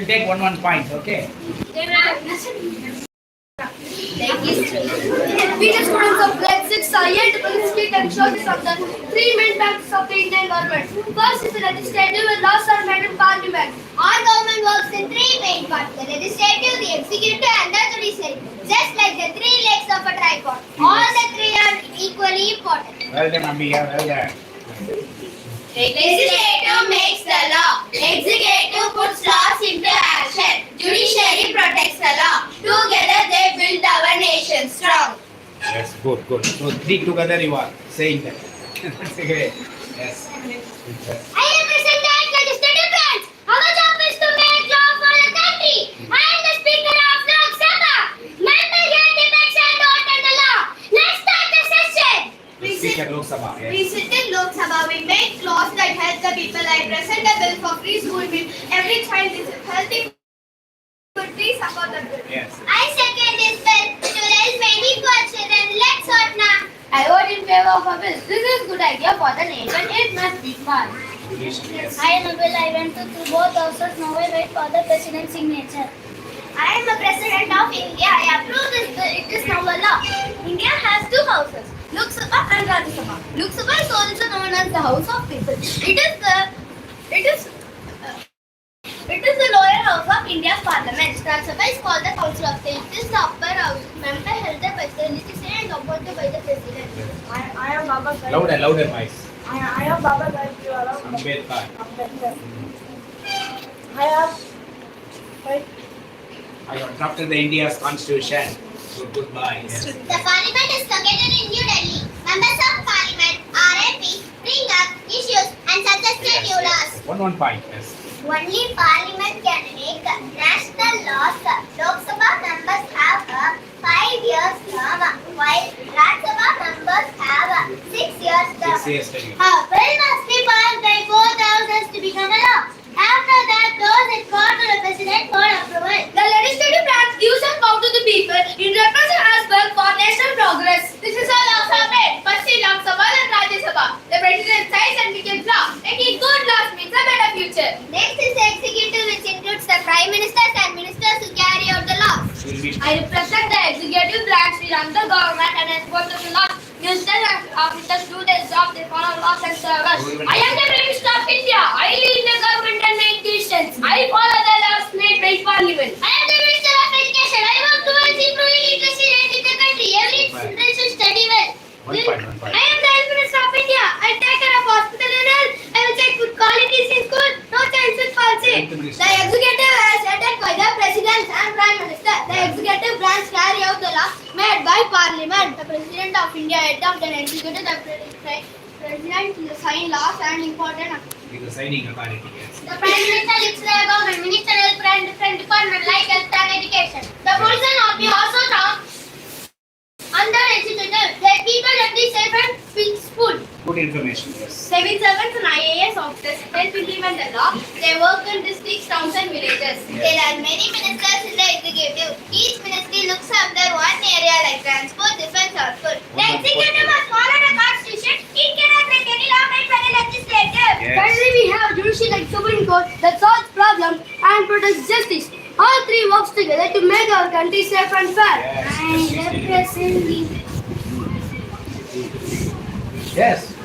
will take one point. Okay. We the students of grade 6 are here to participate and showcase from the three main branches of the Indian government. First is the legislative and last are made in parliament. Our government works in three main parts: the legislative, the executive and the judiciary. Just like the three legs of a tripod. All the three are equally important. Well done, Ambiya. Well done. Legislative makes the law. Executive puts laws into action. Judiciary protects the law. Together they build our nation strong. Yes, good. So three together you are saying that. That's great. Yes. I represent the legislative branch. Our job is to make law for the country. I am the Speaker of Lok Sabha. Members hear debates and vote on the law. Let's start the session. Speaker Lok Sabha. Yes. We sit in Lok Sabha. We make laws that help the people. I present a bill for free school meal. Every child is healthy. Please support the bill. Yes. I second this bill to raise many poor children. Let's vote now. I vote in favor of a bill. This is good idea for the nation. It must be passed. Yes. I am a bill. I went through both houses. Now I wait for the president's signature. I am a president of India. I approve this bill. It is now a law. India has two houses, Lok Sabha and Rajya Sabha. Lok Sabha is also known as the House of People. It is the lower house of India's parliament. Rajya Sabha is called the Council of State. It is the upper house. Member held by the legislature and appointed by the president. I am Baba Sahib. Louder, voice. I am Baba Sahib. Ambedkar. I have I have drafted the India's constitution. So goodbye. Yes. The parliament is located in New Delhi. Members of parliament, RMPs, bring up issues and suggest new laws. One point. Yes. Only parliament can make national laws. Lok Sabha members have a 5-year term, while Rajya Sabha members have a 6-year term. 6 years study. A bill must be passed by both houses to become a law. After that, goes it for to the president for approval. the legislative branch gives a power to the people. It represents as well for national progress. This is all of our bid. First in Lok Sabha and Rajya Sabha. The president signs and becomes law. Making good laws means a better future. Next is the executive, which includes the prime ministers and ministers who carry out the laws. Will be I represent the executive branch. We run the government and enforce the law. Ministers and officers do their job. They follow laws and serve us. I am the Prime Minister of India. I lead the government and make decisions. I follow the laws made by Parliament. I am the Minister of Education. I work towards improving literacy rate in the country. Every children should study well. One point. I am the Health Minister of India. I take care of hospital and health. I will check food qualities in school. No child should fall sick. Health Minister. The executive is headed by the President and Prime Minister. The executive branch carry out the law made by Parliament. The President of India head of the executive. The President will sign laws and important. With the signing authority. Yes. The Prime Minister leads the government. Minister help and different departments like health and education. The police and army also talk under executive. Their people let be safe and peaceful. Good information. Yes. Civil servants and IAS officers help implement the law. They work in districts, towns and villages. Yes. There are many ministers in the executive. Each ministry looks after one area like transport, defense or food. The executive must follow the constitution. It cannot break any law made by the legislature. Yes. Finally, we have judiciary like Supreme Court that solves problems and protects justice. All three works together to make our country safe and fair. Yes.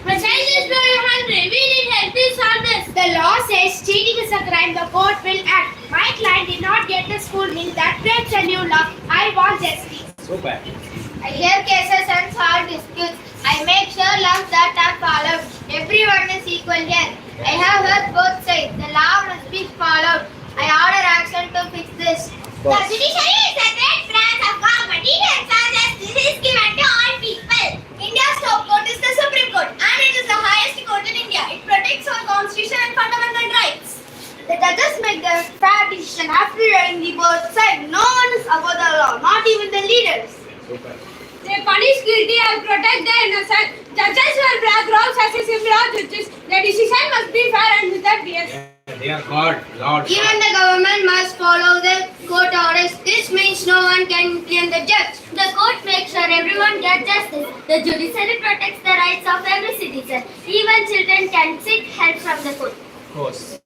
My child is very hungry. We need help. Please solve this. The law says cheating is a crime. The court will act. My client did not get the school meal. That breaks a new law. I want justice. Super. I hear cases and solve disputes. I make sure laws that are followed. Everyone is equal here. I have heard both sides. The law must be followed. I order action to fix this. The judiciary is a great branch of government. It ensures justice is given to all people. India's top court is the Supreme Court, and it is the highest court in India. It protects our constitution and fundamental rights. The judges make the fair decision after hearing the both sides. No one is above the law, not even the leaders. Super. They punish guilty and protect the innocent. Judges will break rules as if law judges. The decision must be fair and without bias. They are God, Lord. Even the government must follow the court orders. This means no one can influence the judge. The court makes sure everyone gets justice. The judiciary protects the rights of every citizen. Even children can seek help from the court. Of course.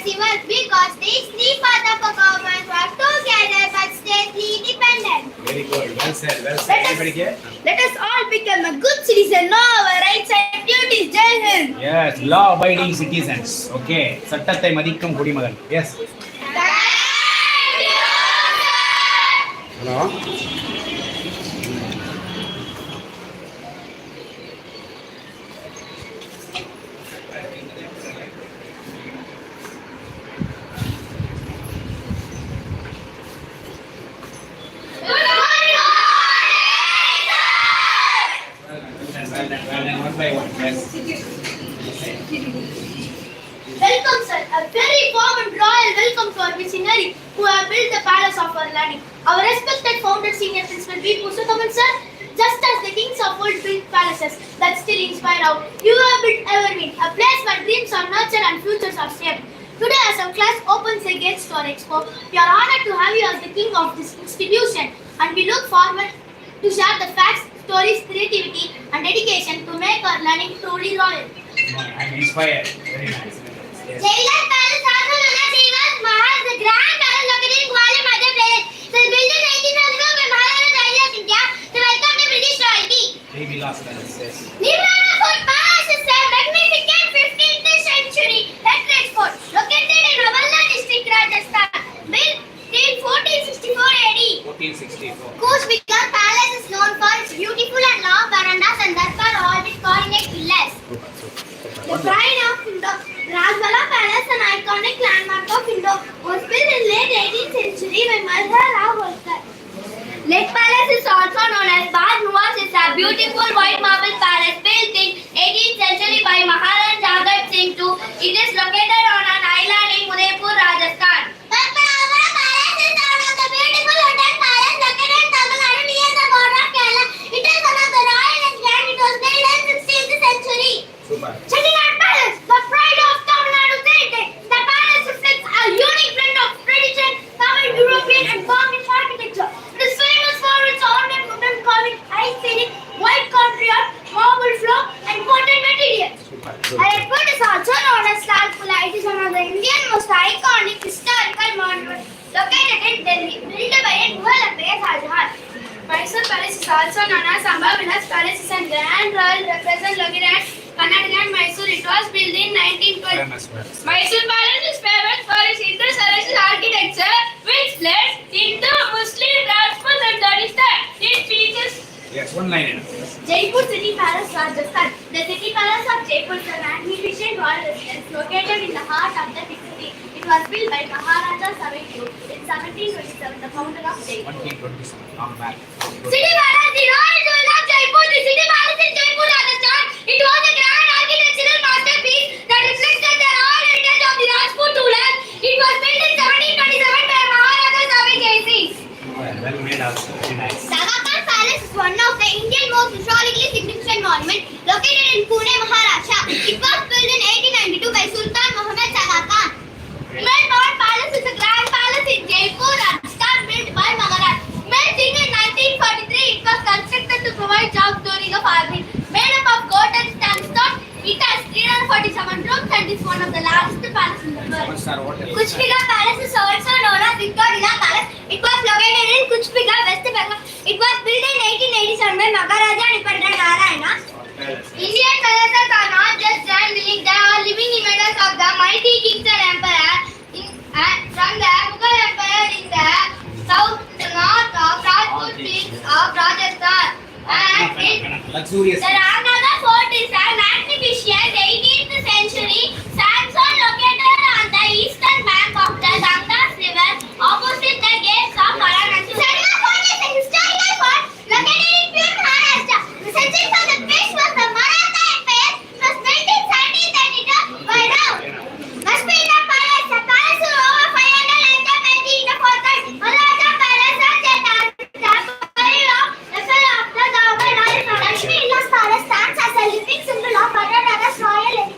immense because these three parts of a government work together but stay independent. Very good. Well said. Well said. Everybody here? Let us all become a good citizen, know our rights and duties. Jai Hind. Yes. Law abiding citizens. Okay. சட்டத்தை மதிக்கும் குடிமகன். Yes. Hello. One by one. Yes. Welcome, sir. A very warm and royal welcome to our missionary who have built the palace of our learning. Our respected founder, senior principal V. Purushothaman, sir. Just as the kings of old built palaces that still inspire out, you have built Everwin, a place where dreams are nurtured and futures are shaped. Today, as our class opens the gates to our expo, we are honored to have you as the king of this institution, and we look forward to share the facts, stories, creativity, and dedication to make our learning truly royal. I'm inspired. Very nice. Yes. Jailor Palace, also known as Shiva's Mahal, the grand palace located in Mughal and Rajput. It was built in 1874 by Mughal and Rajput of India to welcome the British royalty. Maybe last palace. Yes. Nirvana Fort Palace is a magnificent 15th century electric fort located in Avalya district, Rajasthan, built in 1464 AD. 1464. Kuch Vigar Palace is known for its beautiful and long verandas and darbar hall with coronet pillars. The pride of Indore, Rajbala Palace, an iconic landmark of Indore, was built in late 18th century by Mathur. Lake Palace is also known as Bad Nuwas. It's a beautiful white marble palace built in 18th century by Mughal and Rajput II. It is located on an island in Udaipur, Rajasthan. Padmanabhara Palace is one of the beautiful wooden palace located in Tamil Nadu near the border of Kerala. It is one of the royalest grand. It was built in 16th century. Super. Chettinad Palace, the pride of Tamil Nadu state. The palace reflects a unique blend of tradition, Tamil, European, and Burmese architecture. It is famous for its ornate wooden carving, high ceiling, white country art, marble floor, and cotton material. Super. Airport is also known as Lal Killa. It is one of the Indian most iconic historical monuments located in Delhi, built by a Mughal Emperor Shah Jahan. Mysore Palace is also known as Amba Vilas Palace. Is a grand royal represent located at Karnataka and Mysore. It was built in 1912. Famous palace. Mysore Palace is famous for its interconnected architecture, which blends Hindu, Muslim, Rajput, and Dalita. It features Yes. One line. Jaipur City Palace, Rajasthan. The city palace of Jaipur is a magnificent royal residence located in the heart of the big city. It was built by Maharaja Savetyu in 1727, the founder of Jaipur. 1927. Long back. City Palace, the royal jewel of Jaipur. The city palace in Jaipur, Rajasthan. It was a grand architectural masterpiece that reflected the royal heritage of the Rajput rulers. It was built in 1727 by Maharaja Savetyu. Well made also. Very nice. Saga Palace is one of the Indian most historically significant monuments located in Pune, Maharashtra. It was built in 1892 by Sultan Muhammad Saga Khan. Melbourne Palace is a grand palace in Jaipur, Rajasthan, built by Mughal. Built in 1943, it was constructed to provide jobs during a farming. Made up of gold and sandstone, it has 347 rooms and is one of the largest palaces in the world. One-star hotel. Kuch Vigar Palace is also known as Victoria Palace. It was located in Kuch Vigar, West Bengal. It was built in 1887 by Maharaja Nipandra Narayana. Palace. Indian palaces are not just giant buildings, they are living images of the mighty kings and emperors from the Mughal Empire in the south to the north of Rajput kings of Rajasthan. Luxurious. The Rangnagar Fort is a magnificent 18th century sandstone located on the eastern bank of the Ganges River, opposite the gates of Varanasi. Sarima Fort is a historical fort located in pure Maharashtra. The subject of the place was the Maratha Empire. It was built in 1732 by Rao. Maspina Palace, a palace with over 500 light in the fortress. Maharaja Palace and the Tapari of the fellow of the government. Lakshmi Vilas Palace stands as a living symbol of Karnataka's royal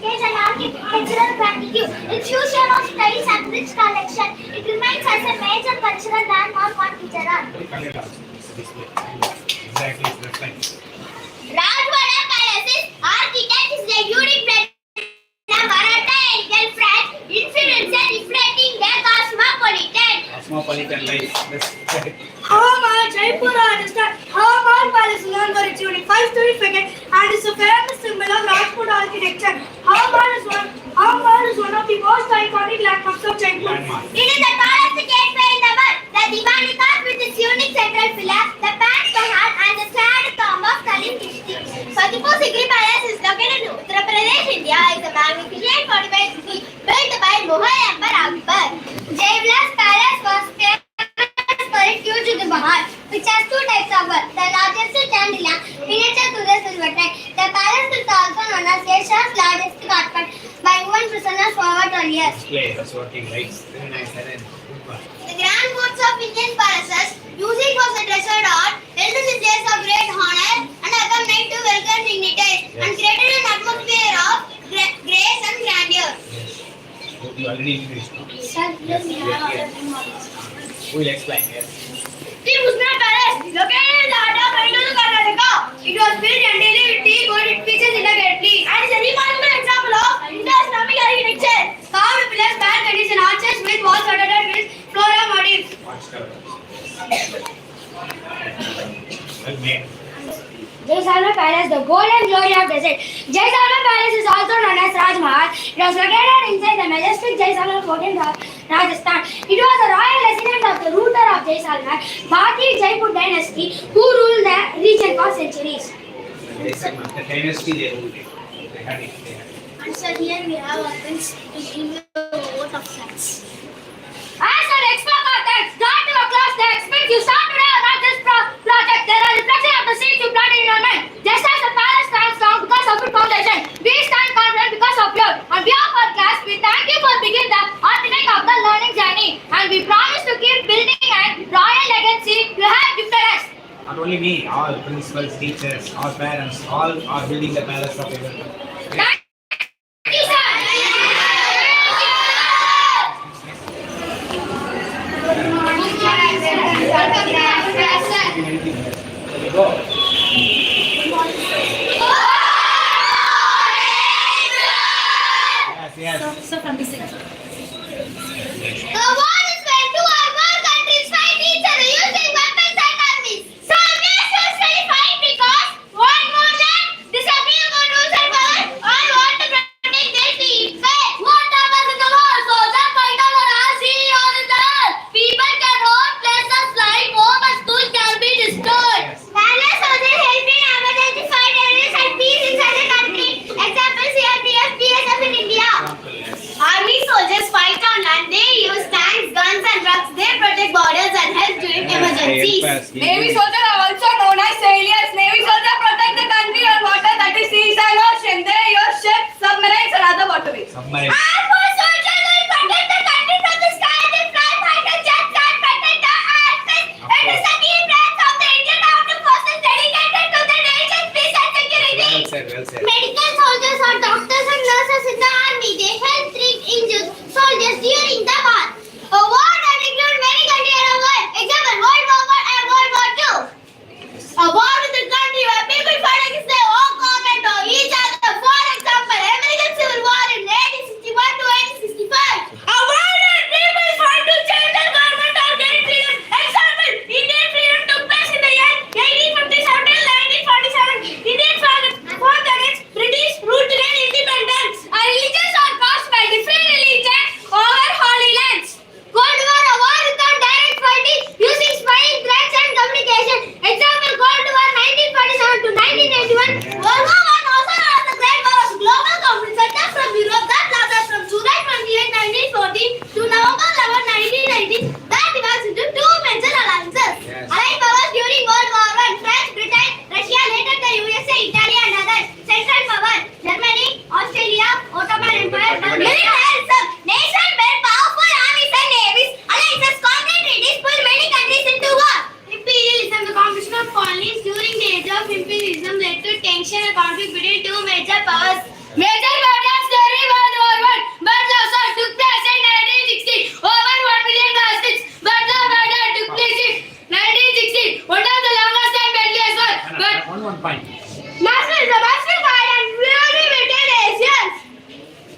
cosmopolitan life. However, Jaipur, Rajasthan, However, Palace is known for its unique five-story facade and is a famous symbol of Rajput architecture. However, is one of the most iconic landmarks of Jaipur. It is the tallest gateway in the world. The Diwali Ghat with its unique central pillar, the Panch Pahar and the sad tomb of Kalim Kishti. Fatehpur Sikri Palace is located in Uttar Pradesh, India. It is a magnificent fortified city built by Mughal Emperor Akbar. Jaipur's palace was famous for its huge Bahar, which has two types of work. The largest chandelier, miniature to the silver tank. The palace is also known as Asia's largest carpet by women prisoners for over 12 years. Display, that's working lights. Very nice. The grand courts of Indian palaces, music was a treasured art, held in the place of great honor and accompanied to welcome dignitaries and created an atmosphere of grace and grandeur. You already finished. Yes. Who will explain? Yes. The Muslim Palace is located in the heart of Nadu, Karnataka. It was built entirely with teak wood. It features elegantly and is a remarkable example of Indo-Islamic architecture. Carved pillars, balconies and arches with walls surrounded with floral motifs. Well made. Jaisalmer Palace, the golden glory of desert. Jaisalmer Palace is also known as Raj Mahal. It was located inside the majestic Jaisalmer fort in Rajasthan. It was a royal residence of the ruler of Jaisalmer, Mathur Jaipur dynasty, who ruled the region for centuries. The dynasty they ruled it. They had it. And so here we have orphans to give you a vote of thanks. As an expert context, God to a class they expect you start today or not this project. There are reflections of the seeds you planted in your mind. Just as the palace stands strong because of its foundation, we stand confident because of you. On behalf of our class, we thank you for beginning the architect of the learning journey, and we promise to keep building and royal legacy you have gifted us. Not only me, all principals, teachers, all parents, all are building the palace of Everwin. Thank you, sir. There you go. Yes. So from this side. The war is when two or more countries fight each other using weapons and armies. Some nations really fight because one more land, disagree about rules and power, or want to protect their people. What happens in the war? Soldiers fight over our sea or in the earth. People can hold places like home and schools can be destroyed. Palace soldiers help in emergency fight areas and peace inside the country. Example CRPF, BSF in India. Army soldiers fight on land. They use tanks, guns and trucks. They protect borders and help during emergencies. Navy soldiers are also known as sailors. Navy soldiers protect the country on water, that is seas and ocean. They use ships, submarines and other waterways. Submarine. Air Force soldiers will protect the country from the sky. They fly fighter jets and protect the airspace. It is the key branch of the Indian Armed Forces dedicated to the nation's peace and security. Well said, well said. Medical soldiers are doctors and nurses in the army. They help treat injured soldiers during the war. A war that includes many countries around the world. Example, World War I and World War II. A war with a country where people fight against their own government or each other. For example, American Civil War in 1861 to 1865. A war where people fight to change their government or gain freedom. Example, Indian freedom took place in the year 1857 till 1947. Indian fought against British rule to gain independence. Our religions are caused by different religions over holy lands. Cold War, a war without direct fighting, using spying, threats and communication. Example, Cold War 1947 to 1991. World War I, also known as the Great War, was a global conflict centered from Europe that lasted from July 28, 1914 to November 11, 1919. That divides into two major alliances. Yes. Allied powers during World War I: France, Britain, Russia, later the USA, Italy and others. Central power: Germany, Australia, Ottoman Empire. Militarism: nations built powerful armies and navies. Alliances, concrete treaties pull many countries into war. Imperialism: the competition of colonies during the age of imperialism led to tension and conflict between two major powers. Major battles during World War I. Battle of Salt took place in 1960. Over 1 million casualties. Battle of Badar took place in 1960. One of the longest and deadliest war. But One point. Nationalism: massive fire and really military Asians.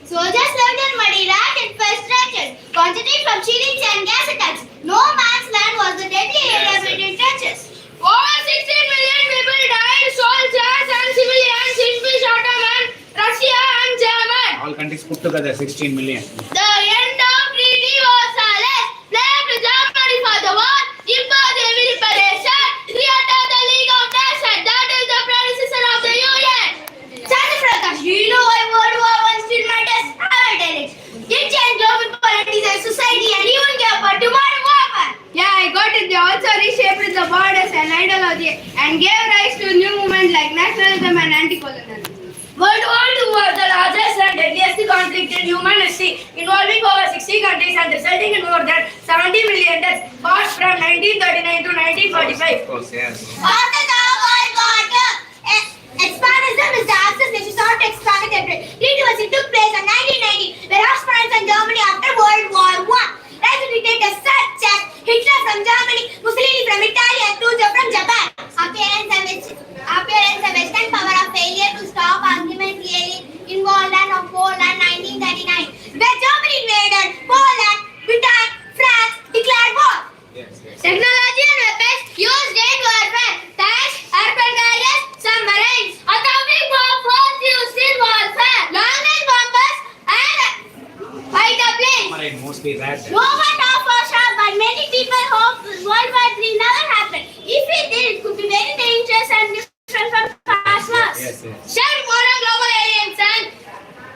Soldiers lived in muddy, rat-infested trenches, concentrate from shellings and gas attacks. No man's land was the deadly area between trenches. Over 16 million people died, soldiers and civilians in peace Ottoman, Russia and German. All countries put together 16 million. The end of treaty was Versailles, blamed Germany for the war, imposed heavy reparation, created the League of Nations, that is the predecessor of the UN. Sandra Prakash, do you know why World War I still matters? I will tell it. It changed global politics and society and even gave birth to modern warfare. Yeah, I got it. They also reshaped the borders and ideology and gave rise to new movements like nationalism and anti-colonialism. World War II was the largest and deadliest conflict in human history, involving over 60 countries and resulting in more than 70 million deaths, fought from 1939 to 1945. Of course, yes. After the World War II, expansionism is the access which sought to expand the territory. Treaty took place in 1990, where France and Germany after World War I. Rising dictators such as Hitler from Germany, Mussolini from Italy, and Khrushchev from Japan. Appearance and Western power of failure to stop argument clearly involved and Poland 1939, where Germany invaded Poland, Britain, France declared war. Yes, yes. Technology and weapons used in warfare, tanks, aircraft carriers, submarines, atomic bomb force used in warfare, long-range bombers, and fighter planes. Submarine mostly that. No one of us have, but many people hope World War III never happened. If it did, it could be very dangerous and different from past wars. Yes, yes. Shared moral global aliens and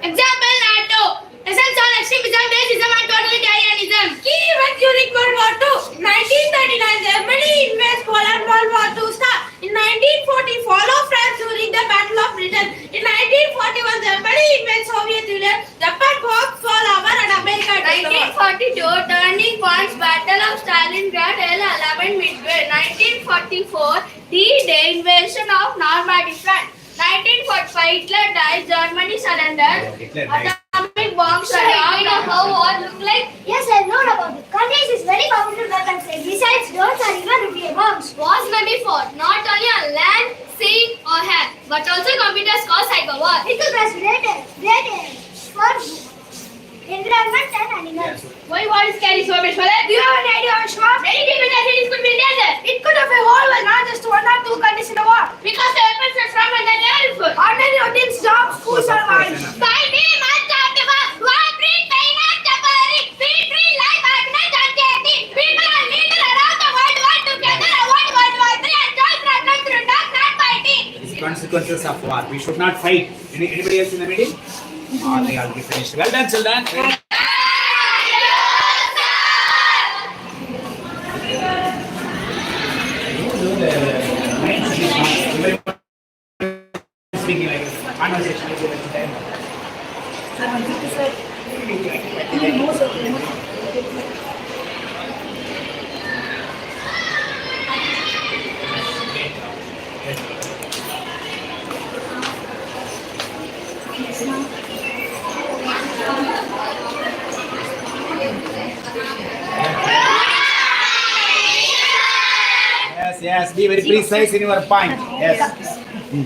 example NATO. Essence on extremism, racism and totalitarianism. Key events during World War II. 1939, Germany invades Poland. World War II start. In 1940, follow France during the Battle of Britain. In 1941, Germany invades Soviet Union. Japan bombs fall over and America. 1942, turning points. Battle of Stalingrad, L11 Midway. 1944, D-Day, invasion of Normandy, France. 1945, Hitler dies. Germany surrenders. Hitler died. Atomic bombs are I know how war look like. Yes, I've known about it. Countries is very powerful weapons like missiles, drones, or even nuclear bombs. Wars may be fought not only on land, sea, or air, but also computers cause cyber war. It could cause great for environment and animals. Why war is carry so much for Do you have any idea, Vishwa? Many people that cities could be in danger. It could have a whole world, not just one or two countries in a war. Because the weapons are strong and they're never full. Ordinary routines, jobs, schools, or mines. By me, much of the war, breed, pain, and suffering, feed, free, life, happiness, and charity. People are leaders around the world want together avoid World War III and join problems through talk, not fighting. These consequences of war. We should not fight. Anybody else in the meeting? Or they all be finished. Well done, children. Speaking like this, conversation is over time. Yes, be very precise in your point. Yes.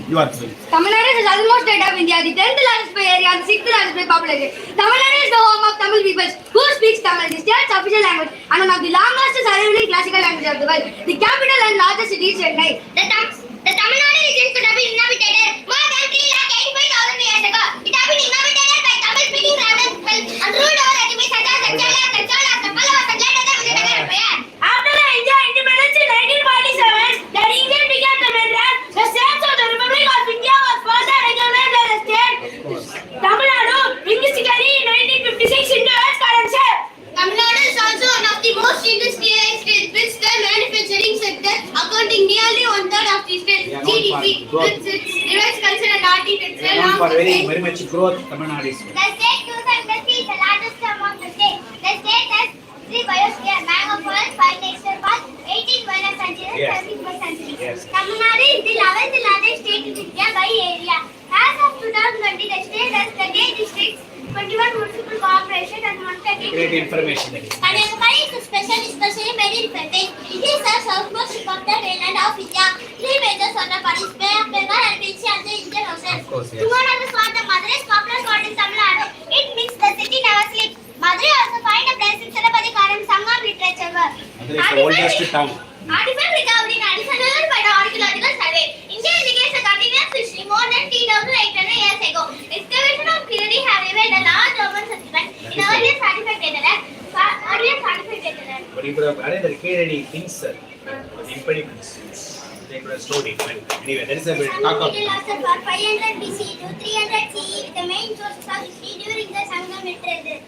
You are free. Tamil Nadu is the southernmost state of India, the 10th largest by area and the 6th largest by population. Tamil Nadu is the home of Tamil peoples who speaks Tamil, the state's official language, and one of the longest surviving classical languages of the world. The capital and largest city is Chennai. The Tamil Nadu region could have been inhabited more than 385,000 years ago. It has been inhabited by Tamil-speaking tribal and ruled over enemies such as the Chelas, the Cholas, the Pallavas, and later the Vijayanagar Empire. After the India independence in 1947, the region began to Madras. The states of the Republic of India was further recognized as a state. Tamil Nadu, linguistically in 1956 into its current shape. Tamil Nadu is also one of the most industrialized states with the manufacturing sector accounting nearly one-third of the state's GDP, with its diverse culture and architecture. Known for very much growth. Tamil Nadu is. The state use industry is the largest among the states. The state has 3 biosphere, mango forest, 5 national parks, 18 wildlife sanctuaries, Yes. 70 bird sanctuaries. Yes. Tamil Nadu is the 11th largest state in India by area. As of 2020, the state has 38 districts, 21 municipal corporations, and 130 Great information. Kanyakumari is especially very different. It is the southmost tip of the mainland of India. 3 major solar bodies, Bay of Bengal and Vinci and the Indian Ocean. Of course, yes. To one of the spot, the Mathur is popular spot in Tamil Nadu. It means the city never sleeps. Mathur also find a literature work. Mathur is the oldest town. Artificial recovery and additional by the archaeological survey. India indicates a continuous history more than 3,800 years ago. Excavation of clearly have revealed a large urban settlement in earlier stratified dataland. But you could have added the key things, sir. Impediments. They could have slowed it. Anyway, that is a bit talk of. It lasted for 500 BC to 300 CE with the main sources of history during the Sangam literature.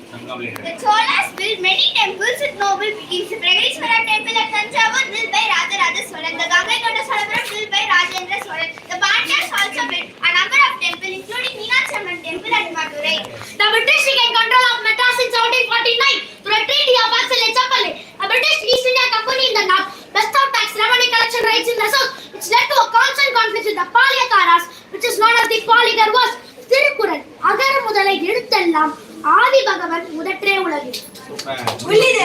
The Cholas built many temples with noble beginnings. The Pragadishwara temple at Tanjavur built by Rajaraja Cholan. The Gangaikonda Solapuram built by Rajendra Cholan. The Pandyas also built a number of temples including Meenakshi Amman temple at Madurai. The British regained control of Madras in 1749 through a treaty of Vassal-Chappale. A British East India Company in the north, bestowed tax revenue collection rights in the south, which led to a constant conflict with the Palyakaras, which is known as the Polygar Wars. Tirukkural, Agara Mudalai Eduthellam, Adi Bhagavan Mudatre Ulagil.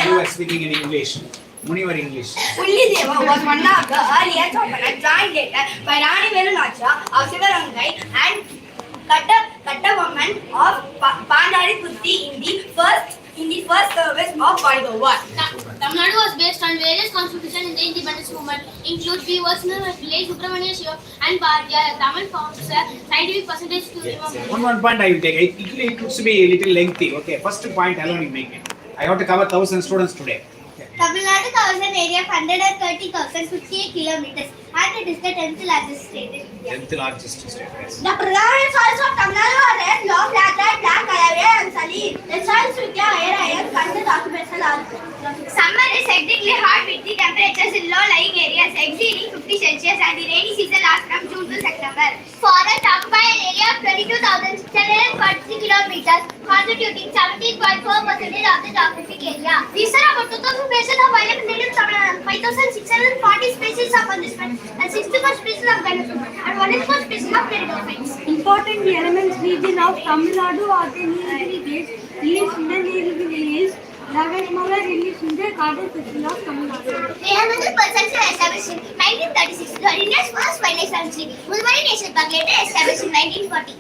You are speaking in English. Munivar English. Ullideva was one of the earliest opponents, joined later by Rani Velunacha of Sivarangai and Kattavarman of Pandari Putti in the first service of Polygar War. Tamil Nadu was based on various constitutions in the independence movement, include the Varsana village, Subramania Shiva, and Bhartiya. Tamil forms a scientific percentage to remember. One point I will take. It could be a little lengthy. Okay, first point alone you make it. I have to cover 1,000 students today. Tamil Nadu covers an area of 130,058 kilometers and it is the 10th largest state in India. 10th largest state. Yes. The predominant soils of Tamil Nadu are red, low, black, calavera and saline. The soils with the higher iron content occupational article. Summer is hectically hot with the temperatures in low-lying areas exceeding 50 Celsius and the rainy season lasts from June to September. Forests occupy an area of 22,640 kilometers, constituting 17.4% of the geographic area. These are about 2,000 species of wild native Tamil Nadu, 5,640 species of punishment, and 64 species of benefit, and 104 species of pteridophytes. Important elements region of Tamil Nadu are the Nilgiri Hills, Hills in the Nilgiri Hills, Ravensmala Hills in the Garden section of Tamil Nadu. Another Conservation established in 1936, India's first wildlife sanctuary, Mughal National Park, later established in 1940.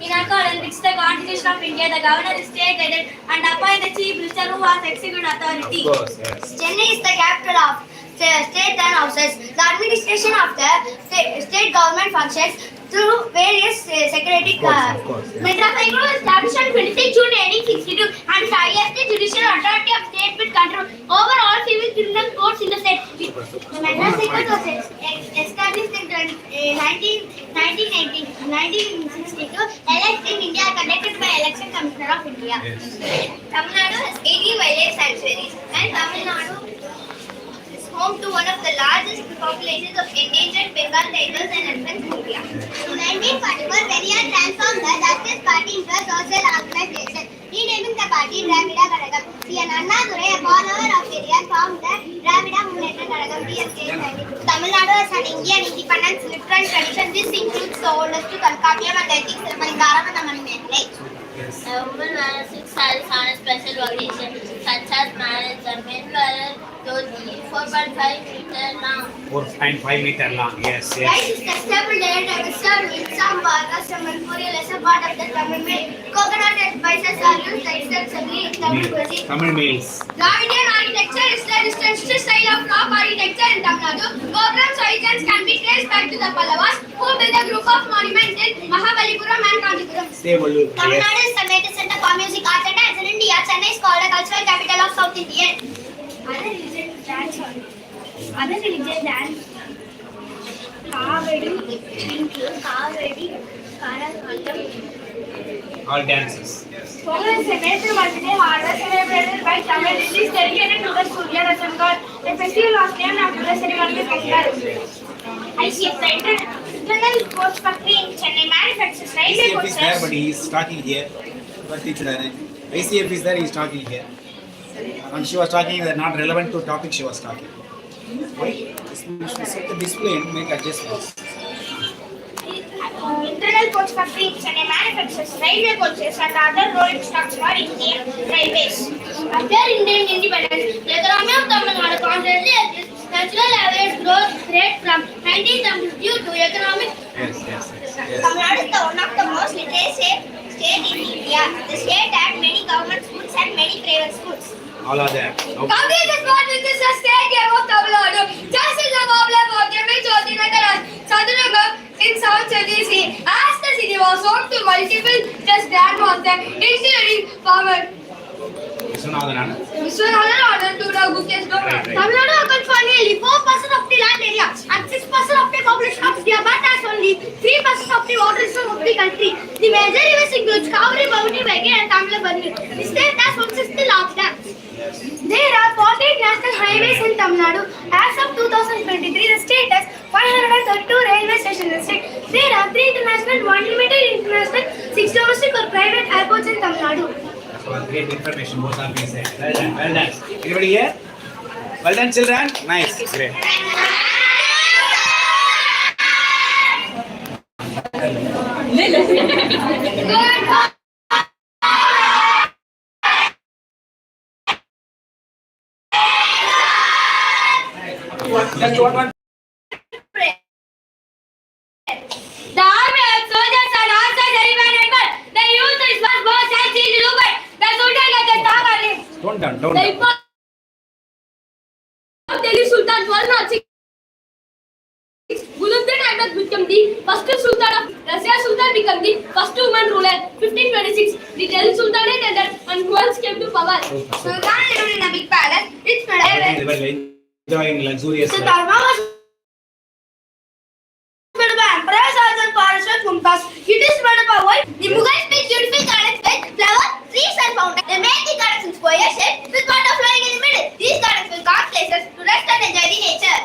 In accordance with the Constitution of India, the governor is state-headed and appoints the chief minister who has executive authority. Of course, yes. Chennai is the capital of state and houses. The administration of the state government functions through various security course, yeah. Madras High Court was established on 26 June 1862 and is the highest judicial authority of state with control over all civil criminal courts in the state. The Madras High Court was established in 1962. Elections in India are conducted by Election Commissioner of India. Yes. Tamil Nadu has 80 wildlife sanctuaries and Tamil Nadu is home to one of the largest populations of endangered Bengal tigers and elephants in India. In 1944, Periyar transformed the Justice Party into a social organization, renaming the party Dravida Kadagam. C.N. Annadurai, a follower of Periyar, formed the Dravida Munnetra Kadagam (DMK) in 19. Tamil Nadu has an Indian independence literary tradition. This includes the oldest Kalkatiyam and Ethics ceremony, Dharamana Mani. Yes. A woman wears 6 sarees on a special occasion, such as marriage. A man wears dhoti 4.5 meters long. 4.5 meter long. Yes, Rice yes. is the staple diet and served in sambar, rasam and puri, a lesser part of the Tamil meal. Coconut and spices are used extensively in Tamil cuisine. Tamil meals. Dravidian architecture is the distinct style of rock architecture in Tamil Nadu. Gopurams origins can be traced back to the Pallavas, who built a group of monuments in Mahabalipuram and Kanchipuram. Stable. Tamil Yes. Nadu is the major center for music, arts and dance in India. Chennai is called the cultural capital of South India. Other religious dance. Kavadi, Pinky, Kavadi, Karakallam. All dances. Yes. Pongal is a major multi-day harvest celebrated by Tamil. It is dedicated to the Surya Rasam god. The festival was named after the ceremonial festival. ICF, the Internal Coach Factory in Chennai, manufactures railway ICF is there, coaches. but he is talking here. But ICF is there, he is talking here. When she was talking, that not relevant to topic she was talking. Why? Set the display and make adjustments. Internal Coach Factory in Chennai manufactures railway coaches and other rolling stocks for Indian railways. After Indian independence, the economy of Tamil Nadu constantly adjusts. Natural average growth rate from 1972 due to economic. Yes. Tamil Nadu is one of the most literate state in India. The state had many government schools and many private schools. All are there. Okay. Complete the sport with this state game of Tamil Nadu. Just in the problem of Jammu Sadhunagam in South Chennai Sea. As the city was home to multiple just grandmasters, including farmer Viswanathan. Viswanathan ordered to the Gupta's government. Right. Tamil Nadu accounts for nearly 4% of the land area and 6% of the population of India, but has only 3% of the water resource of the country. The major rivers include Kaveri, Bhavani, Vaigai and Tamilabani. The state has 160 large dams. There are 48 national highways in Tamil Nadu. As of 2023, the state has 532 railway stations in the state. There are 3 international, 1 limited international, 6 domestic or private airports in Tamil Nadu. So great information both are being said. Well done, well done. Anybody here? Well done, children. Nice, great. Just one. The army and soldiers are also very well. The youth is much more sensitive to look at the Sultan at the Tagari. Don't The down. Imam of Delhi Sultan 1206. Gulubdin Ahmed became the first Sultan of Russia. Sultan became the first woman ruler. 1526. The Delhi Sultanate ended when Mughals came to power. Sultan lived in a big palace. It's They were enjoying luxurious The life. Dharma was made by Emperor Shahjahan Parashar Mumtaz. It is made by white. The Mughals made beautiful gardens with flowers, trees and fountains. They made the gardens in square shape with water flowing in the middle. These gardens will calm places to rest and enjoy the nature.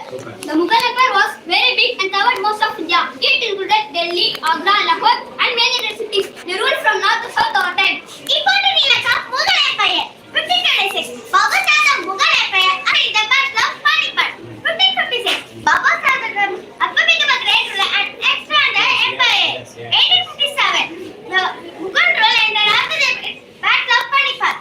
The Mughal Empire was very big and covered most of India. It included Delhi, Agra, Lahore and many other cities. They ruled from north to south over time. Important events of Mughal Empire. 1526. Baba Shah of Mughal Empire and the Battle of Panipat. 1556. Baba Shah became a great ruler and expanded the empire. Yes, yes. 1857. The Mughal rule ended after the Battle of Panipat.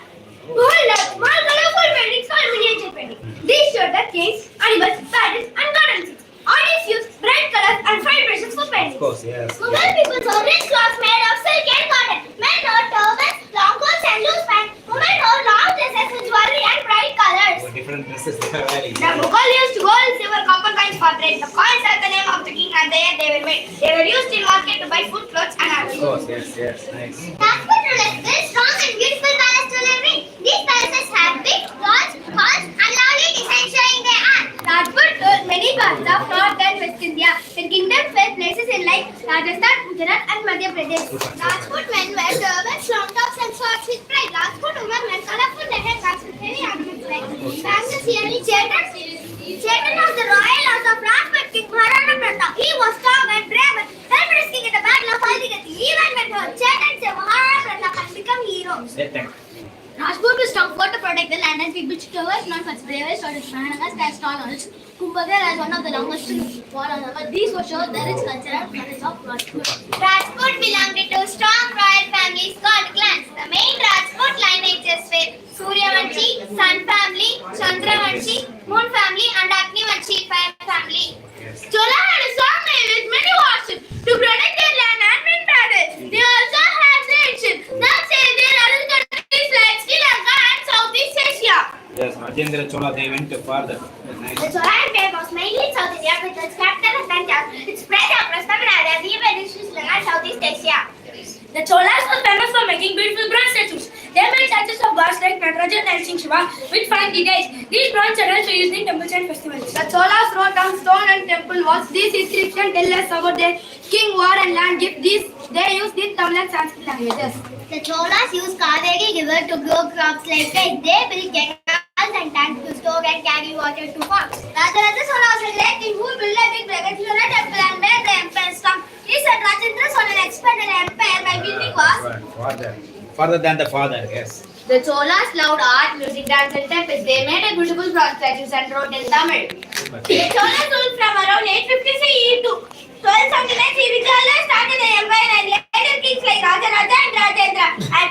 Mughal left small colorful paintings called miniature paintings. These showed the kings, animals, battles and garden scenes. Artists used bright colors and fine brushes for painting. Of course, yes. Mughal people wore rich clothes made of silk and cotton. Men wore turbans, long coats and loose pants. Women wore long dresses with jewelry and bright colors. Oh, different dresses they are wearing. The Mughal used gold, silver, copper coins for trade. The coins are the name of the king and there they were made. They were used in market to buy food, clothes and Of articles. course, yes, nice. Rajput rulers built strong and beautiful palaces to live in. These palaces have big lawns, halls and lovely designs showing their art. Rajput ruled many parts of North and West India. Their kingdoms were places in like Rajasthan, Gujarat and Madhya Pradesh. Rajput men wear turbans, long tops and swords with pride. Rajput women wear colorful leather bags with heavy ornaments like bangles, earrings, chairman of the royal house of Rajput King Maharana Pratap. He was strong and brave and helped his king in the battle of Haldigati. Even when Chetan said Maharana Pratap had become hero. Rajput was strong for to protect the land and people should always known for its bravest or its Mahanagas and strong knowledge. Kumbhagar has one of the longest war on earth. These were shown the rich cultural knowledge of Rajput. Rajput belonged to strong royal families called clans. The main Rajput lineages were Suryavanshi, Sun family, Chandravanshi, Moon family and Agnivanshi family. Chola had a strong navy with many warships to protect their land and win battles. They also had friendships that saved their other countries like Sri Lanka and Southeast Asia. Yes, Rajendra Chola, they went farther. Nice. The Chola Empire was mainly in South India with its capital at Tanjore. It spread across Tamil Nadu, even in Sri Lanka and Southeast Asia. The Cholas were famous for making beautiful bronze statues. They made statues of gods like Natarajan and Singh Shiva with fine details. These bronze idols were used in temples and festivals. The Cholas wrote on stone and temple walls. These inscriptions tell us about their king, war and land gift. They used in Tamil and Sanskrit languages. The Cholas used Kaveri river to grow crops like rice. They built canals and tanks to store and carry water to farms. Rajendra Chola was a great king who built a big Brihadeeshwara temple and made the empire strong. He said Rajendra Chola expanded the empire by building walls. Farther than the father, yes. The Cholas loved art, music, dance and temples. They made a beautiful bronze statues and wrote in Tamil. The Cholas ruled from around 850 CE to 1279 CE. Cholas started the empire and later kings like Rajaraja and Rajendra. And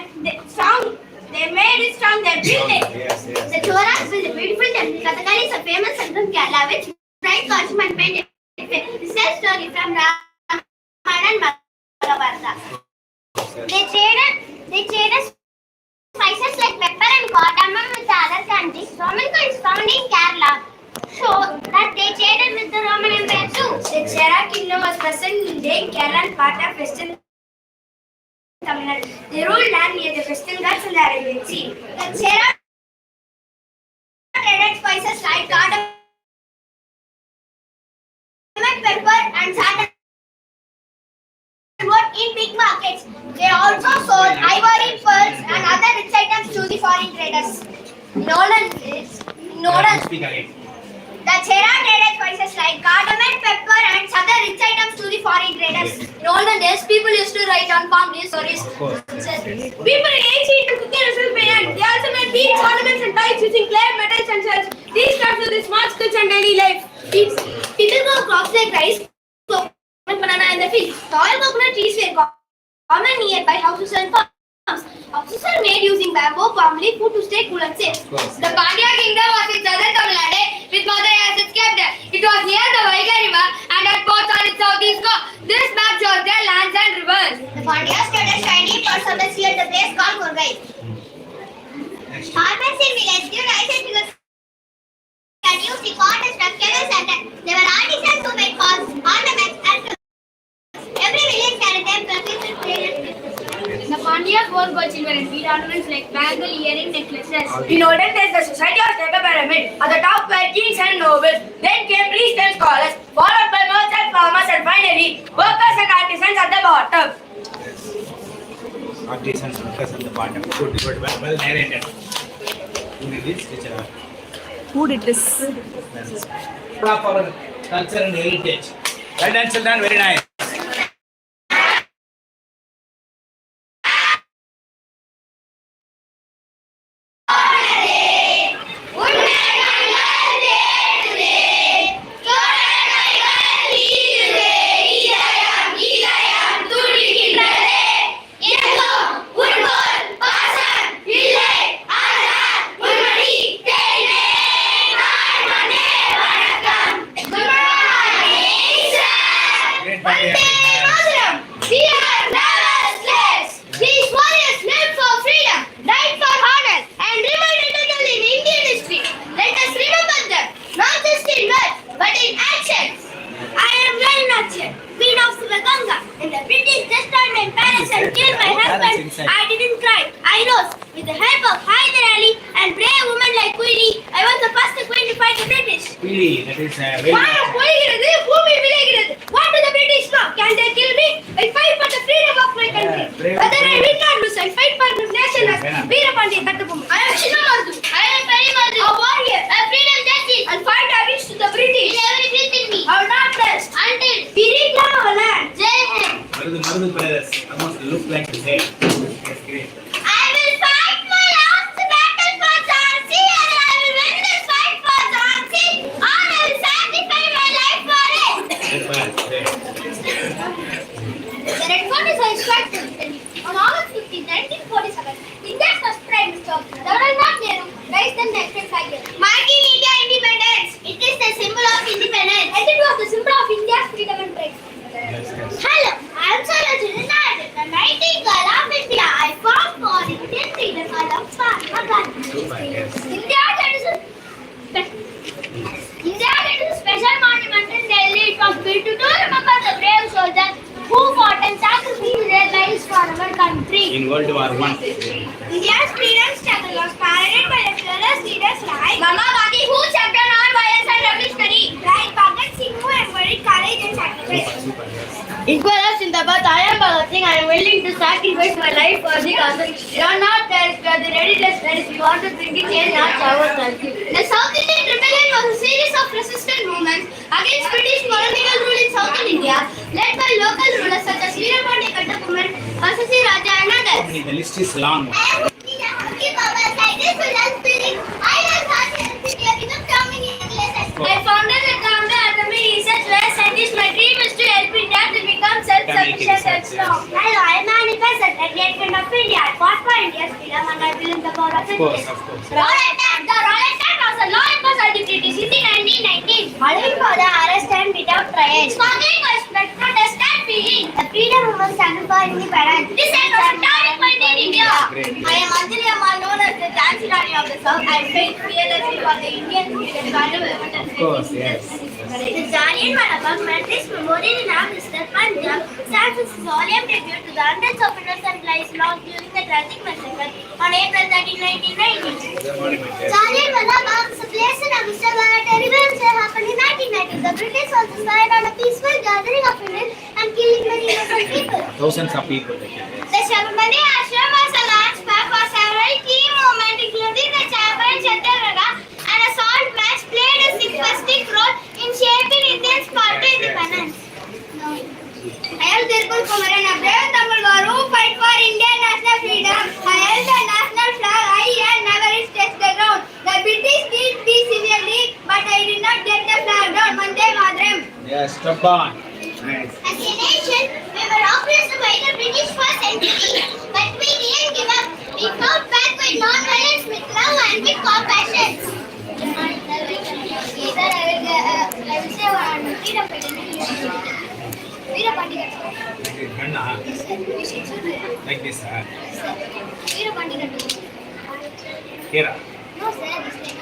they made it strong, they built it. Yes. The Cholas built a beautiful temple. Kathakali is a famous central Kerala which bright costume and painted. This is a story from Ramayana and Mahabharata. They traded spices like pepper and cardamom with other countries, flamenco is found in Kerala. So that they traded with the Roman Empire too. The Chera kingdom was present in Kerala and part of Western Tamil Nadu. They ruled land near the Western Ghats and the Arabian Sea. The Chera traded spices like cardamom, pepper, and sandalwood in big markets. They also sold ivory, pearls, and other rich items to the foreign traders. In olden days, Speak again. the Chera traded spices like cardamom, pepper, and other rich items to the foreign traders. In olden days, people used to write on palm leaves stories. Of course. People in ancient cooking received by hand. They also made beads, ornaments, and toys using clay, metals, and shells. These crafts were the small skills and daily life. People grow crops like rice, coconut, banana in the field. Tall coconut trees were common nearby houses and farms. Houses are made using bamboo, palm leaf, wood to stay cool and safe. The Pandya kingdom was in southern Tamil Nadu, with Mathur as its capital. It was near the Vaigai river and had ports on its southeast coast. This map shows their lands and rivers. The Pandyas traded shiny parts of the sea at the place called Murgai. Farmers in village grew rice and sugar and used the corn as structural center. They were artisans who made pots, ornaments, and clothes. Every village had a temple filled with prayers. The Pandyas wore gold, silver, and bead ornaments like bangle, earring, necklaces. In olden days, the society was like a pyramid. At the top were kings and nobles. Then came priests and scholars, followed by merchants, farmers, and finally workers and artisans at the bottom. Artisans, workers at the bottom. Good. Well narrated. Who did this, teacher? Who did this? Of our culture and heritage. Well done, children. Very nice. Great party. We are never slaves. These warriors lived for freedom, died for honor, and remained eternal in Indian history. Let us remember them, not just in words, but in action. I am well nurtured, queen of Sivaganga. When the British destroyed my palace and killed my husband, I didn't cry. I rose. With the help of Hyder Ali and brave women like Queenie, I was the first queen to fight the British. Really, that is very வானம் பொழிகிறது, பூமி விளைகிறது. What do the British know? Can they kill me? I fight for the freedom of my country. brave, Whether I brave. win or lose, I fight for this nation as Veerapandiya Kattabomman. I am Chinnamardu. I am Perimardu, A warrior. a freedom justice. I'll fight against the British. In every breath in me. I will not rest Until we reclaim our land. Jai Hind. Marudu brothers. Almost look like the same. That's great. I will fight my last battle for Jhansi, and I will win this fight for Jhansi, or I will sacrifice my life for it. That's fine. Great. The Red Fort is instructed on August 15, 1947. India's first Prime Minister, Jawaharlal Nehru, raised the national flag. Marking India independence. It is the symbol of independence. And it was the symbol of India's freedom and pride. Yes. Hello, I am Sarojini Nadu, the Nightingale of India. I fought for Indian freedom. I love Mahatma Gandhi. Super. Yes. India is a special monument in Delhi. It was built to remember the brave soldiers who fought and sacrificed their lives for our country. In World War I. India's freedom struggle was pioneered by the fearless leaders like Mahatma Gandhi, who championed non-violence and revolutionary. like Bhagat Singh, who embodied courage and sacrifice. Super. Yes. Equal Sindabad, I am Bhagat Singh. I am willing to sacrifice my life for the cause. We are not terrorists, we are the readiness that we want to bring in change, not power. Thank you. The South Indian Rebellion was a series of resistance movements against British colonial rule in southern India, led by local rulers such as Veerapandiya Kattabomman, Vasasi Raja, and others. The list is long. I founded the Bombay Atomic Research where scientists, my dream is to help India to become self-sufficient and strong. Hello, I am manifest at the Friend of India. I fought for India's freedom and I believe in the power of Of course. India. Of course. The Royal Act was a law imposed by the British in the 1919. Calling for the arrest and without trial. Smuggling was protest and feeling. The freedom movement standing for independence. This act was a turning point in India. Great. I am Anjali Amma, known as the Jhansi Rani army of the south, I fight fearlessly for the Indian development and Of course, yes. The Jallianwala Bagh this memorial in Amritsar, Punjab, stands as a solemn tribute to the hundreds of innocent lives lost during the tragic massacre on April 13, 1990. Jallianwala Bagh is a place in Amritsar where a terrible incident happened in 1990. The British also fired on a peaceful gathering of Indians and killing many innocent people. Thousands of people. The Shabamani Ashram was a launch pad for several key moments, including the chapel in Chattargraha and a salt match played a significant role in shaping Indians' party independence. I am Dirkul Kumaran, a brave Tamil girl who fight for Indian national freedom. I held the national flag high and never it touched the ground. The British beat me severely, but I did not get the flag down. Vande Mataram. Yes, stubborn. Nice. As a nation, we were oppressed by the British for centuries, but we didn't give up. We fought back with non-violence, with love and with compassion. I will say one freedom fighter. Veera Pandikattu. Ganna. Like this, huh? Veera Pandikattu. Here. No sir, this name.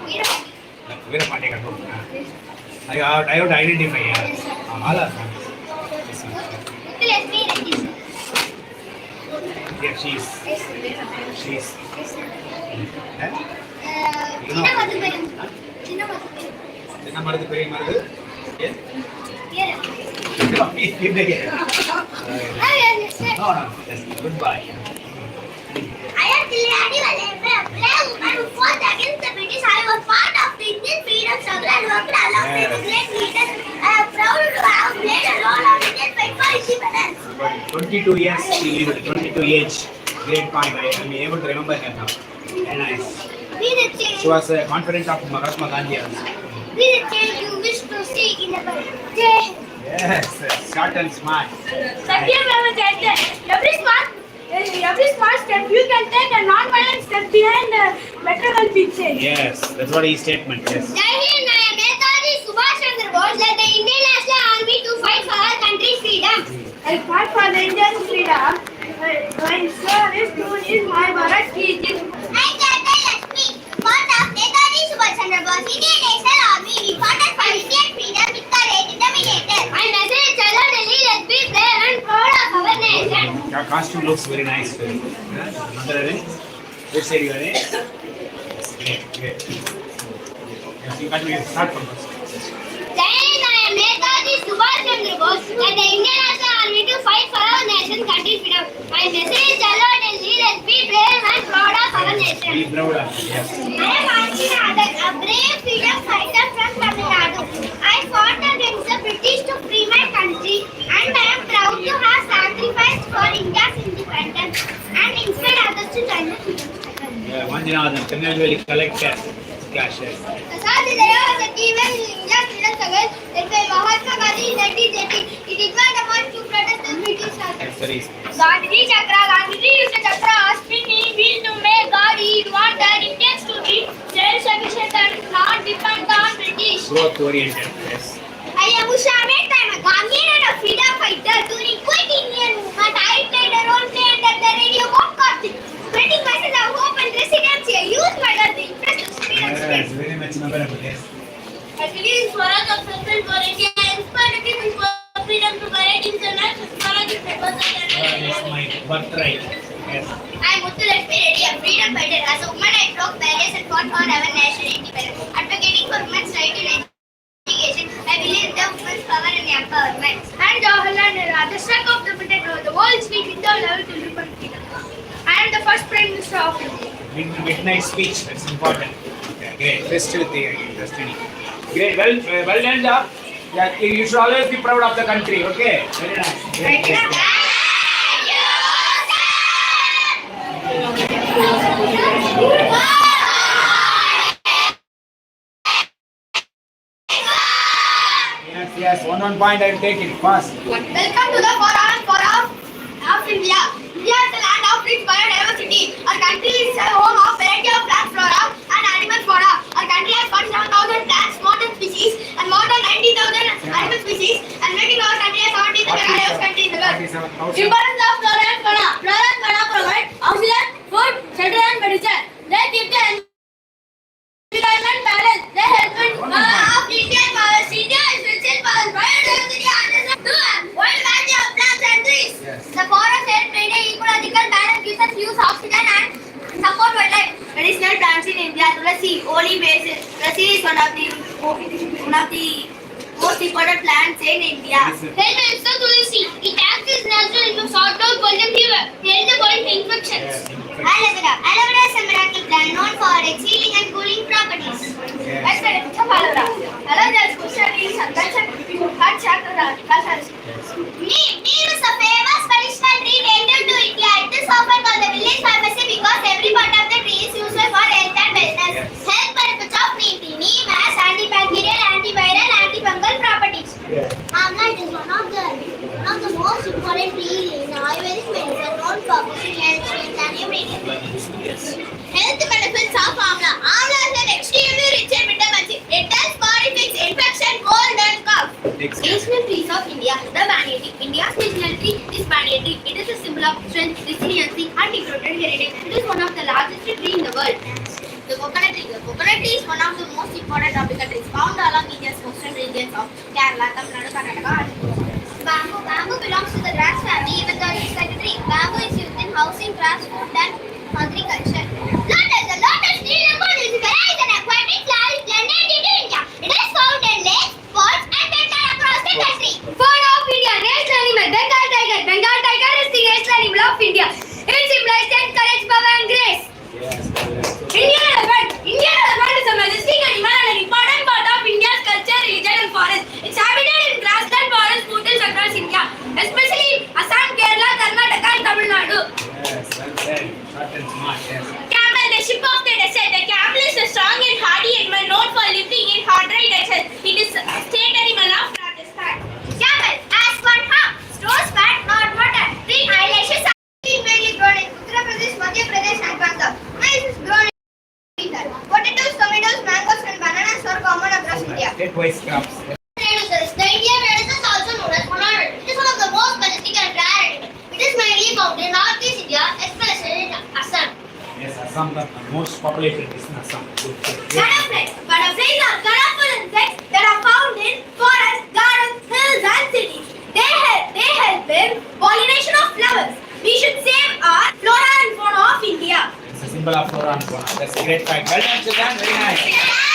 Veera Pandikattu. Where am I going to go? I have to identify. Yes, sir. All are fine. Yes, sir. Let me read this. Yeah, she is. Yes, sir. Veera Pandikattu. She is. Yes, sir. Eh? Chinna Madhuperam. Chinna Madhuperam. Chinna Madhuperam. Yes. Here. Keep the game. Yes, sir. No. Yes. Goodbye. I am Tilyani Valembe, a brave woman who fought against the British. I was part of the Indian freedom struggle and worked alongside the great leaders. I am proud to have played a role on Indian fight for independence. 22 years she lived. 22 age. Great point. I am able to remember her now. Very nice. Be the change. She was a confidant of Mahatma Gandhi also. Be the change you wish to see in the world. Yes. Short and smart. Satyam Rama said, every smart step you can take a non-violent step behind better will be changed. Yes. That's what his statement. Yes. Jai Hind, I am Netaji Subhash Chandra Bose, led the Indian National Army to fight for our country's freedom. I fought for the Indian freedom. My service to is my Bharat ki jit. I Chaitanya Lakshmi, part of Netaji Subhash Chandra Bose, Indian National Army. We fought for Indian freedom with courage and determination. My message, Chalo Delhi, let's be brave and proud of our nation. Your costume looks very nice. Which side you are in? Great. Yes, you can start from first. Jai Hind, I am Netaji Subhash Chandra Bose, led the Indian National Army to fight for our nation, country's freedom. My message, Chalo Delhi, let's be brave and proud of our nation. Be proud of it. Yes. I am Aarti Nadak, a brave freedom fighter from Tamil Nadu. I fought against the British to free my country, and I am proud to have sacrificed for India's independence and inspired others to join the freedom struggle. Manjanath, Kannadweli collector. Clashes. Asadi Daya was a key man in India's freedom struggle led by Mahatma Gandhi in 1930. He did not want to protest the British rule. That's the reason. Gandhiji used the chakra as spinning wheel to make God. He wanted Indians to be self-sufficient and not depend on British. Growth oriented. Yes. I am Usha Mehta. I am a Gandhian and a freedom fighter. During quit Indian movement, I played a role play under the radio broadcasting, spreading messages of hope and resilience. I used my gun to impress the freedom Yes, spirit. very much memorable. Yes. I believe in Swaraj of success for India. I inspire people for freedom to correct international Swaraj is It's my birthright. Yes. I am Mathur, a freedom fighter. As a woman, I broke barriers and fought for our national independence. Advocating for women's rights in education, I believe in the women's power and empowerment. I am Jawaharlal Nehru, the strength of the potato. The world speak without level to live on freedom. I am the first Prime Minister of India. Midnight speech. That's important. Yeah, great. Festive destiny. Great. Well done, job. Yeah, you should always be proud of the country. Okay. Very nice. Great. Thank you, Yes. One point. I will take it fast. Welcome to the Forum of India. India is the land of rich biodiversity. Our country is a home of variety of plant flora and animal flora. Our country has 47,000 plants, modern species, and more than 90,000 animal species, and making our country a 70th highest country in the world. 47,000. Importance of flora and fauna. Flora and fauna provide oxygen, food, shelter and medicine. They keep the medicinal plants in India. Tulasi, holy basil. Tulasi is one of the most important plants in India. Then is the tulsi. It acts as natural to sort out golden fever, heal the body infections. Aloe vera. Aloe vera is a miracle plant known for its healing and cooling properties. That's the definition of aloe vera. Aloe vera is specially heart chakra. Neem. Neem is a famous medicinal tree native to India. It is often called the village pharmacy because every part of the tree is useful for health and wellness. Health benefits of neem tea. Neem has antibacterial, antiviral, antifungal properties. Amla is one of the most important trees in Ayurvedic medicine known for boosting health, strength and immunity. Health benefits of amla. Amla is an extremely rich in vitamin C. It helps body fix infection, cold and cough. National trees of India. The banyan tree. India's national tree is banyan tree. It is a symbol of strength, resiliency, and deep-rooted heritage. It is one of the largest tree in the world. The coconut tree. The coconut tree is one of the most important tropical trees found along India's coastal regions of Kerala, Tamil Nadu, Karnataka, and Bamboo. Bamboo belongs to the grass family even though it is like a tree. Bamboo is used in housing, transport and agriculture. Lotus. The lotus tree is an aquatic flower planted in India. It is found in lakes, ponds and deltas across the country. Fauna of India. National animal. Bengal tiger. Bengal tiger is the national animal of India. It symbolizes strength, courage, power and grace. Indian elephant. Indian elephant is a majestic animal and an important part of India's culture, religion and forest. It's habited in grassland forest foothills across India, especially Assam, Kerala, Karnataka and Tamil Nadu. Yes, well said. Short and smart, yes. Camel, the ship of the desert. The camel is a strong and hardy animal known for living in hot dry deserts. It is a state animal of Rajasthan. Camel has one hump, stores fat, not water. Three eyelashes are mainly grown in Uttar Pradesh, Madhya Pradesh and Punjab. Maize is grown in Bihar. Potatoes, tomatoes, mangoes and bananas are common across India. State-wise crops. Reduces. The Indian reduce is also known as monarch. It is one of the most majestic and rare animals. It is mainly found in Northeast India, especially in Assam. Yes, Assam, the most populated is in Assam. Butterflies. Butterflies are colorful insects that are found in forests, gardens, hills and cities. They help in pollination of flowers. We should save our flora and fauna of India. It's a symbol of flora and fauna. That's a great fact. Well done, children. Very nice.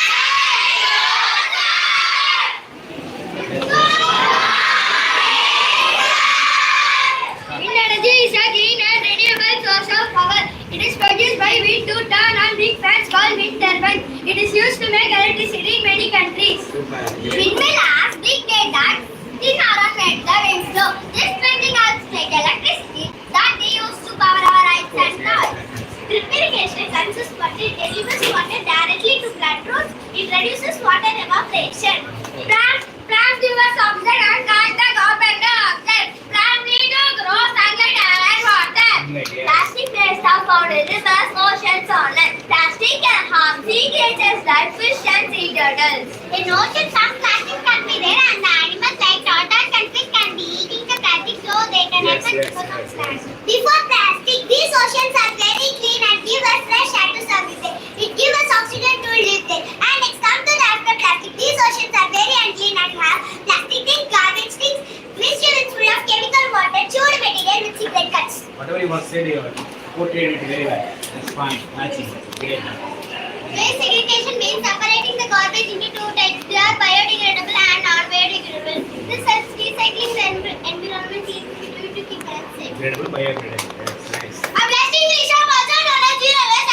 Wind energy is a clean and renewable source of power. It is produced by wind to turn on big fans called wind turbine. It is used to make electricity in many countries. Windmill has big that in our net the wind flow. This winding helps make electricity that they use to power our lights and cars. Drip irrigation consists of it delivers water directly to plant roots. It reduces water evaporation. Plants give us oxygen and carbon dioxide. Plants need to grow sunlight and water. Plastic waste are found in rivers, oceans, or land. Plastic can harm sea creatures like fish and sea turtles. In oceans, some plastic can be there and the animals like turtles and fish can be eating the plastic so they can Yes, affect yes, ecosystem yes. plants. Before plastic, these oceans are very clean and give us fresh air to survive. It gives us oxygen to live there. And next come to the after plastic. These oceans are very unclean and have plastic things, garbage things, restaurants full of chemical water, chewed material with cigarette cuts. Whatever you must say, you portrayed it very well. That's fine. Matching. Great. Waste segregation means separating the garbage into two types. They are biodegradable and non-biodegradable. This helps recycling the environment to keep it safe. Gradable, biodegradable. Yes, nice. A plastic recycling also known as zero waste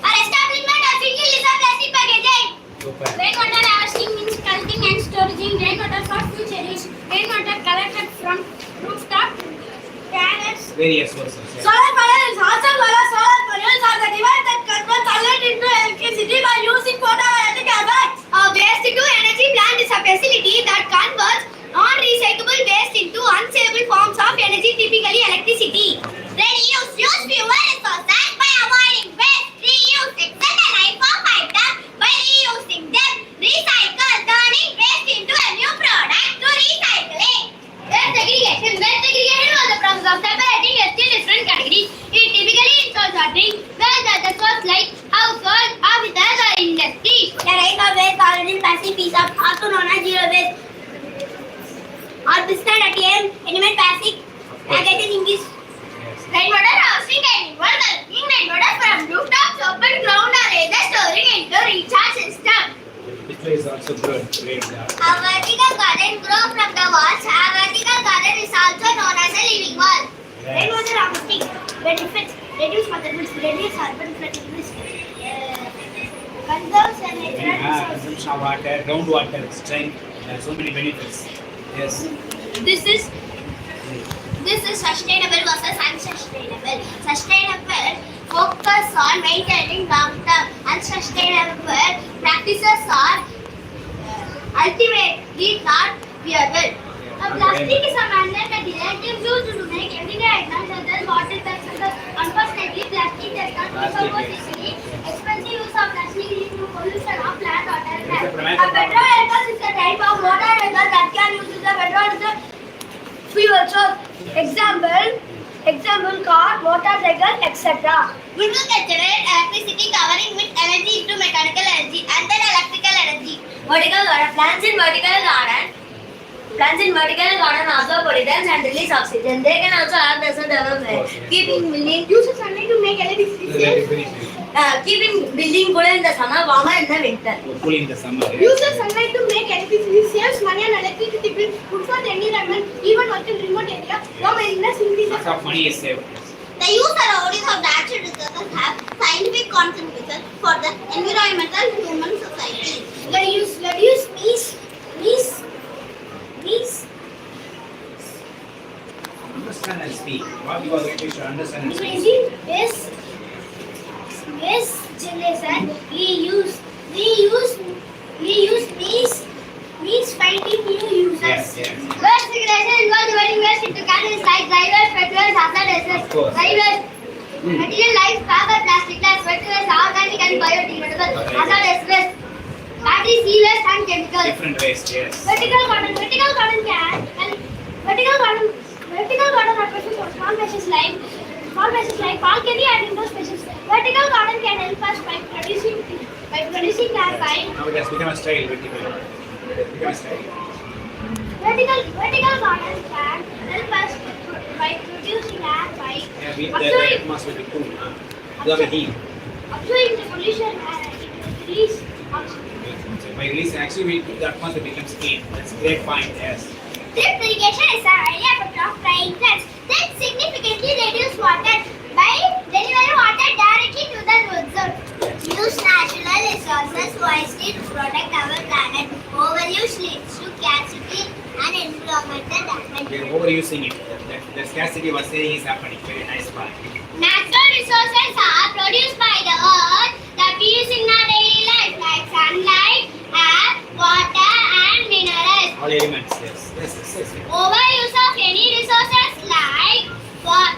are establishment of single-use plastic packaging. Super. Rainwater harvesting means collecting and storing rainwater for future use. Rainwater collected from rooftop, canals. Various sources. Yes. Solar panels also solar panels are the device that converts sunlight into electricity by using photovoltaic effects. A waste to energy plant is a facility that converts non-recyclable waste into unsavable forms of energy, typically electricity. Reduce. Use fewer resources by avoiding waste. Reuse. Extend the life of items by reusing them. Recycle. Turning waste into a new product to recycling. Waste segregation. Waste segregation was the process of separating waste in different categories. It typically involves sorting waste that the source like household, offices or industries. The rate of waste solid in plastic piece of also known as zero waste. Or biscuit ATM, element plastic packaging is Yes. Rainwater harvesting can involve collecting rainwater from rooftops, open Also good. Great. A vertical garden grows from the walls. A vertical garden is also known as a living wall. Rainwater harvesting benefits: reduce water bills, reduce urban flooding risk, conserves natural resources. Consumption of water, groundwater, strength. There are so many benefits. Yes. This is sustainable versus unsustainable. Sustainable focus on maintaining long-term. Unsustainable practices are ultimately not viable. Plastic is a man-made destructive used to make everyday items such as bottle bags and unfortunately plastic does not decompose easily. Expensive use of plastic leads to pollution of land, water and air. A petrol vehicle is a type of motor vehicle that can use the petrol as a fuel source. Example car, motorcycle, etc. We will generate electricity covering with energy into mechanical energy and then electrical energy. Vertical garden. Plants in vertical garden absorb pollutants and release oxygen. They can also act as a development. Keeping building Uses sunlight to make electricity. keeping building cooler in the summer, warmer in the winter. Cool in the summer. Uses sunlight to make electricity, saves money on electricity bill, good for the environment, even work in remote area. No maintenance increases. Lots of money is saved. The use and avoidance of natural resources have scientific consequences for the environmental human society. Reduce means Understand and speak. What you are going to understand and speak. Waste generation. Reuse means finding new users. Yes. Waste segregation involves dividing waste into categories like dry waste, wet waste, hazardous Of course. waste. Dry waste, material like paper, plastic glass, wet waste, organic and biodegradable. Okay. Hazardous waste, battery, e-waste and chemicals. Different ways, yes. Vertical garden represents small species like balcony and indoor spaces. Vertical garden can help us by producing land by Now it has become a style. Vertical vertical garden can help us by producing land by Yeah, the absorbing atmosphere will be cool. You have a heat. the pollution and release oxygen. So by releasing, actually, the atmosphere becomes clean. That's great point. Yes. Drip irrigation is an idea of drying plants that significantly reduce water by delivering water directly to the root zone. Use natural resources wisely to protect our planet. Overuse leads to scarcity and environmental damage. We are overusing it. The scarcity was saying is happening. Very nice point. Natural resources are produced by the earth that we use in our daily life like sunlight, air, water and minerals. All elements, yes. Overuse of any resources like rock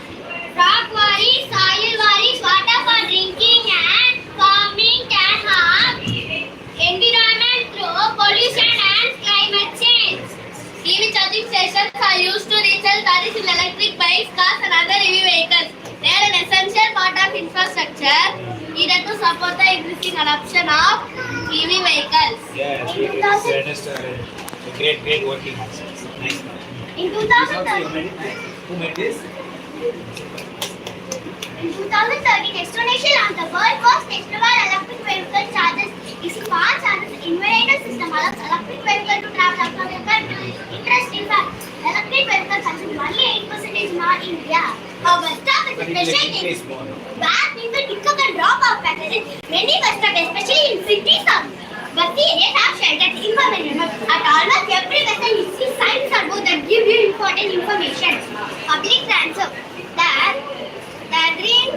quarries, soil quarries, water for drinking and farming can harm environment through pollution and climate change. EV charging stations are used to recharge batteries in electric bikes, cars and other EV vehicles. They are an essential part of infrastructure needed to support the existing adoption of EV vehicles. Yes, it's a great working house. Nice. In Also, 2013, who made this? In 2013, Estonia launched the world's first extrovert electric vehicle chargers. Its fast chargers inverter system allows electric vehicle to travel from a country. Interesting fact, electric vehicles consume only 8% in North India. A bus stop is a special case where people pick up and drop off passengers. Many bus stops, especially in cities, bus areas have sheltered information. At almost every vessel, you see signs on board that give you important information. Public transport. The green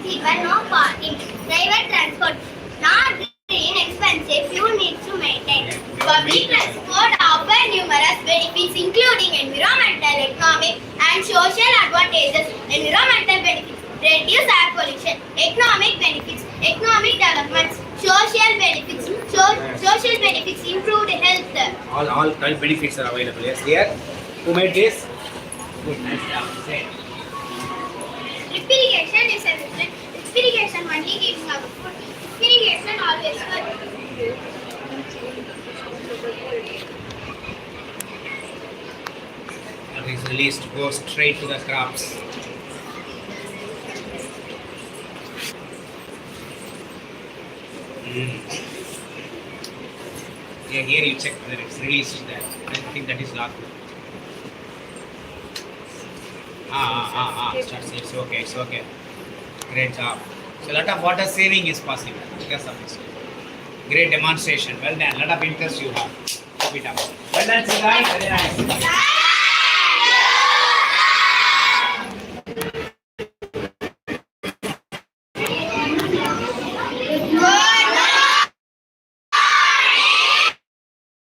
signal, no parking. Private transport, not green, expensive, fuel needs to maintain. Public transport offers numerous benefits including environmental, economic and social advantages. Environmental benefits, reduce air pollution. Economic benefits, economic developments. Social benefits, improved health. All benefits are available. Yes, here. Who made this? Good, nice job. Say. Drip irrigation is a different. Drip irrigation only gives us food. Drip irrigation always works. What is released goes straight to the crops. Yeah, here you check whether it's released there. I think that is locked. Starts. It's okay. It's okay. Great job. So a lot of water saving is possible because of this. Great demonstration. Well done. A lot of interest you have. Keep it up. Well done, guys. Very nice.